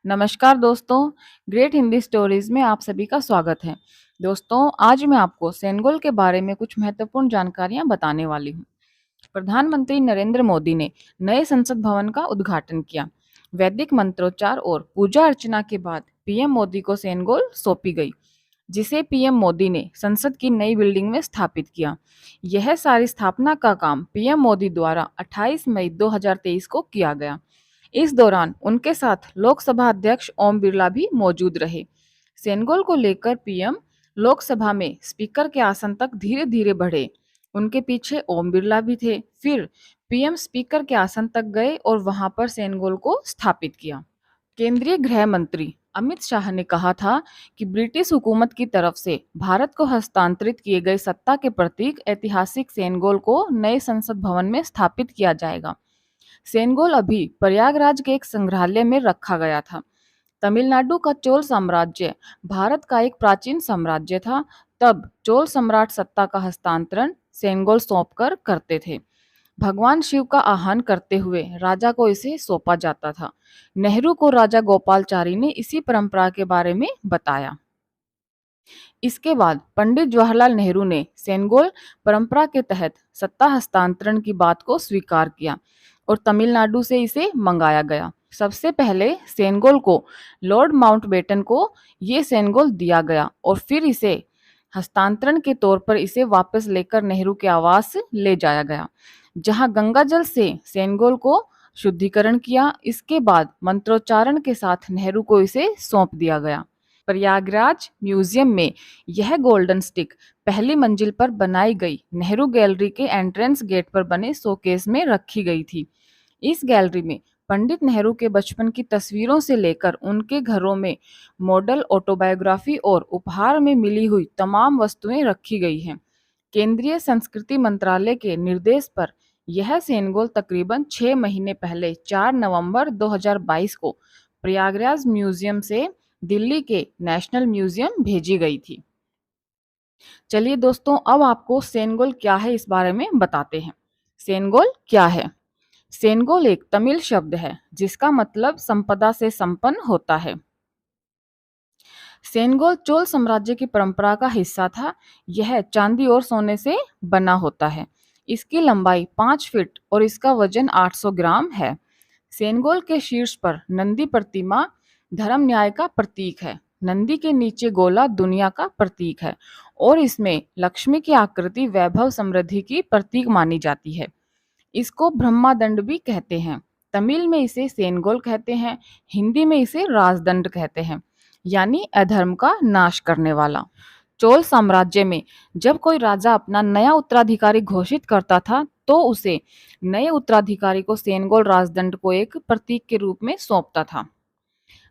नमस्कार दोस्तों, great Hindi stories में आप सभी का स्वागत है। दोस्तों, आज मैं आपको सेनेगल के बारे में कुछ महत्वपूर्ण जानकारियां बताने वाली हूं। प्रधानमंत्री नरेंद्र मोदी ने नए संसद भवन का उद्घाटन किया। वैदिक मंत्रोच्चार और पूजा अर्चना के बाद पीएम मोदी को सेनेगल सौंपी गई, जिसे पीएम मोदी ने संसद की नई बिल्डिंग में स्थापित किया। यह सारी स्थापना का काम पीएम मोदी द्वारा 28 मई 2023 को किया गया। इस दौरान उनके साथ लोकसभा अध्यक्ष ओम बिरला भी मौजूद रहे। सेनेगल को लेकर पीएम लोकसभा में स्पीकर के आसन तक धीरे धीरे बढ़े। उनके पीछे ओम बिरला भी थे। फिर पीएम स्पीकर के आसन तक गए और वहां पर सेनेगल को स्थापित किया। केंद्रीय गृह मंत्री अमित शाह ने कहा था कि ब्रिटिश हुकूमत की तरफ से भारत को हस्तांतरित किए गए सत्ता के प्रतीक ऐतिहासिक सेनेगल को नए संसद भवन में स्थापित किया जाएगा। सेनेगल अभी प्रयागराज के एक संग्रहालय में रखा गया था। तमिलनाडु का चोल साम्राज्य भारत का एक प्राचीन साम्राज्य था। तब चोल सम्राट सत्ता का हस्तांतरण सेनेगल सौंपकर करते थे। भगवान शिव का आह्वान करते हुए राजा को इसे सौंपा जाता था। नेहरू को राजा गोपालचारी ने इसी परंपरा के बारे में बताया। इसके बाद पंडित जवाहरलाल नेहरू ने सेनेगल परंपरा के तहत सत्ता हस्तांतरण की बात को स्वीकार किया और तमिलनाडु से इसे मंगाया गया। सबसे पहले सेनेगल को लॉर्ड माउंटबेटन को ये सेनेगल दिया गया और फिर इसे हस्तांतरण के तौर पर इसे वापस लेकर नेहरू के आवास ले जाया गया, जहां गंगाजल से सेनेगल को शुद्धिकरण किया। इसके बाद मंत्रोच्चारण के साथ नेहरू को इसे सौंप दिया गया। प्रयागराज म्यूजियम में यह गोल्डन स्टिक पहली मंजिल पर बनाई गई नेहरू गैलरी के एंट्रेंस गेट पर बने शोकेस में रखी गई थी। इस गैलरी में पंडित नेहरू के बचपन की तस्वीरों से लेकर उनके घरों में मॉडल, ऑटोबायोग्राफी और उपहार में मिली हुई तमाम वस्तुएं रखी गई हैं। केंद्रीय संस्कृति मंत्रालय के निर्देश पर यह सेनेगल तकरीबन 6 महीने पहले 4 नवंबर 2022 को प्रयागराज म्यूजियम से दिल्ली के नेशनल म्यूजियम भेजी गई थी। चलिए दोस्तों, अब आपको सेनेगल क्या है इस बारे में बताते हैं। सेनेगल क्या है? सेनेगल एक तमिल शब्द है जिसका मतलब संपदा से संपन्न होता है। सेनेगल चोल साम्राज्य की परंपरा का हिस्सा था। यह चांदी और सोने से बना होता है। इसकी लंबाई 5 फीट और इसका वजन 800 ग्राम है। सेनेगल के शीर्ष पर नंदी प्रतिमा धर्म न्याय का प्रतीक है। नंदी के नीचे गोला दुनिया का प्रतीक है और इसमें लक्ष्मी की आकृति वैभव समृद्धि की प्रतीक मानी जाती है। इसको ब्रह्मादंड भी कहते हैं। तमिल में इसे सेनेगल कहते हैं। हिंदी में इसे राजदंड कहते हैं, यानी अधर्म का नाश करने वाला। चोल साम्राज्य में जब कोई राजा अपना नया उत्तराधिकारी घोषित करता था तो उसे नए उत्तराधिकारी को सेनेगल राजदंड को एक प्रतीक के रूप में सौंपता था।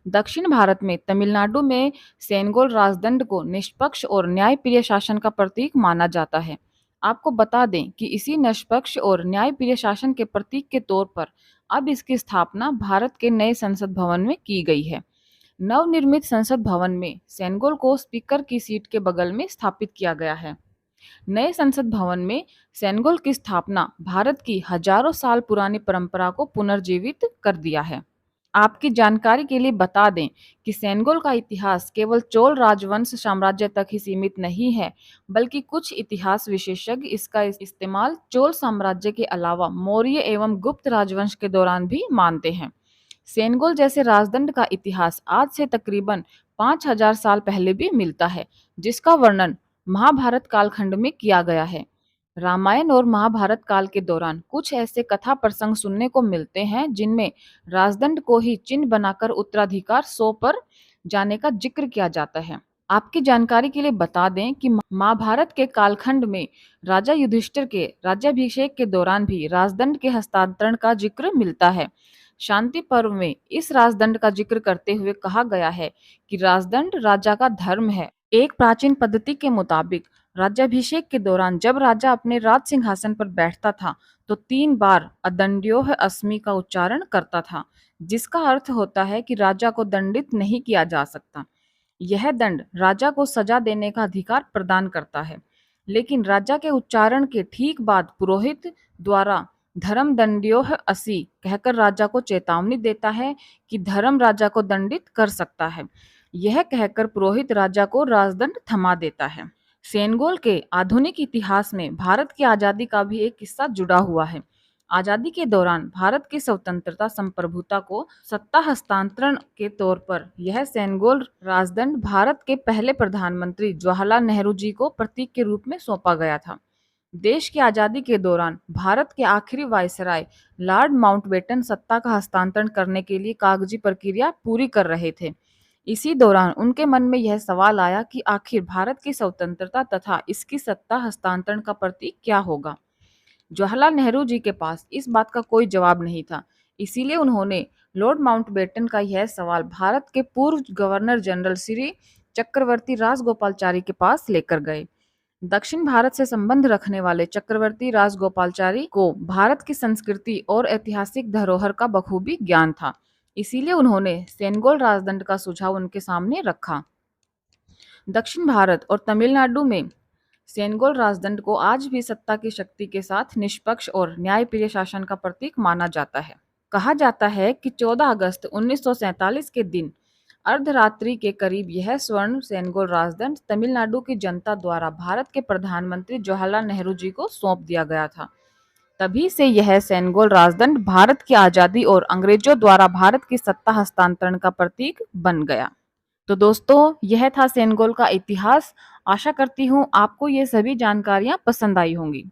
दक्षिण भारत में तमिलनाडु में सेनेगल राजदंड को निष्पक्ष और न्यायप्रिय शासन का प्रतीक माना जाता है। आपको बता दें कि इसी निष्पक्ष और न्यायप्रिय शासन के प्रतीक के तौर पर अब इसकी स्थापना भारत के नए संसद भवन में की गई है। नवनिर्मित संसद भवन में सेनेगल को स्पीकर की सीट के बगल में स्थापित किया गया है। नए संसद भवन में सेनेगल की स्थापना भारत की हजारों साल पुरानी परंपरा को पुनर्जीवित कर दिया है। आपकी जानकारी के लिए बता दें कि सेनेगल का इतिहास केवल चोल राजवंश साम्राज्य तक ही सीमित नहीं है, बल्कि कुछ इतिहास विशेषज्ञ इसका इस्तेमाल चोल साम्राज्य के अलावा मौर्य एवं गुप्त राजवंश के दौरान भी मानते हैं। सेनेगल जैसे राजदंड का इतिहास आज से तकरीबन 5000 साल पहले भी मिलता है, जिसका वर्णन महाभारत कालखंड में किया गया है। रामायण और महाभारत काल के दौरान कुछ ऐसे कथा प्रसंग सुनने को मिलते हैं जिनमें राजदंड को ही चिन्ह बनाकर उत्तराधिकार सौ पर जाने का जिक्र किया जाता है। आपकी जानकारी के लिए बता दें कि महाभारत के कालखंड में राजा युधिष्ठिर के राज्याभिषेक के दौरान भी राजदंड के हस्तांतरण का जिक्र मिलता है। शांति पर्व में इस राजदंड का जिक्र करते हुए कहा गया है कि राजदंड राजा का धर्म है। एक प्राचीन पद्धति के मुताबिक राज्याभिषेक के दौरान जब राजा अपने राज सिंहासन पर बैठता था तो 3 बार अदंड्योह अस्मि का उच्चारण करता था, जिसका अर्थ होता है कि राजा को दंडित नहीं किया जा सकता। यह दंड राजा को सजा देने का अधिकार प्रदान करता है, लेकिन राजा के उच्चारण के ठीक बाद पुरोहित द्वारा धर्म दंड्योह असि कहकर राजा को चेतावनी देता है कि धर्म राजा को दंडित कर सकता है। यह कहकर पुरोहित राजा को राजदंड थमा देता है। सेनगोल के आधुनिक इतिहास में भारत की आजादी का भी एक किस्सा जुड़ा हुआ है। आजादी के दौरान भारत की स्वतंत्रता संप्रभुता को सत्ता हस्तांतरण के तौर पर यह सेनगोल राजदंड भारत के पहले प्रधानमंत्री जवाहरलाल नेहरू जी को प्रतीक के रूप में सौंपा गया था। देश की आजादी के दौरान भारत के आखिरी वायसराय लॉर्ड माउंटबेटन सत्ता का हस्तांतरण करने के लिए कागजी प्रक्रिया पूरी कर रहे थे। इसी दौरान उनके मन में यह सवाल आया कि आखिर भारत की स्वतंत्रता तथा इसकी सत्ता हस्तांतरण का प्रतीक क्या होगा। जवाहरलाल नेहरू जी के पास इस बात का कोई जवाब नहीं था। इसीलिए उन्होंने लॉर्ड माउंटबेटन का यह सवाल भारत के पूर्व गवर्नर जनरल श्री चक्रवर्ती राजगोपालाचारी के पास लेकर गए। दक्षिण भारत से संबंध रखने वाले चक्रवर्ती राजगोपालाचारी को भारत की संस्कृति और ऐतिहासिक धरोहर का बखूबी ज्ञान था। इसीलिए उन्होंने सेनगोल राजदंड का सुझाव उनके सामने रखा। दक्षिण भारत और तमिलनाडु में सेनगोल राजदंड को आज भी सत्ता की शक्ति के साथ निष्पक्ष और न्यायप्रिय शासन का प्रतीक माना जाता है। कहा जाता है कि 14 अगस्त 1947 के दिन अर्धरात्रि के करीब यह स्वर्ण सेनगोल राजदंड तमिलनाडु की जनता द्वारा भारत के प्रधानमंत्री जवाहरलाल नेहरू जी को सौंप दिया गया था। तभी से यह सेनगोल राजदंड भारत की आजादी और अंग्रेजों द्वारा भारत की सत्ता हस्तांतरण का प्रतीक बन गया। तो दोस्तों, यह था सेनगोल का इतिहास। आशा करती हूँ आपको ये सभी जानकारियां पसंद आई होंगी।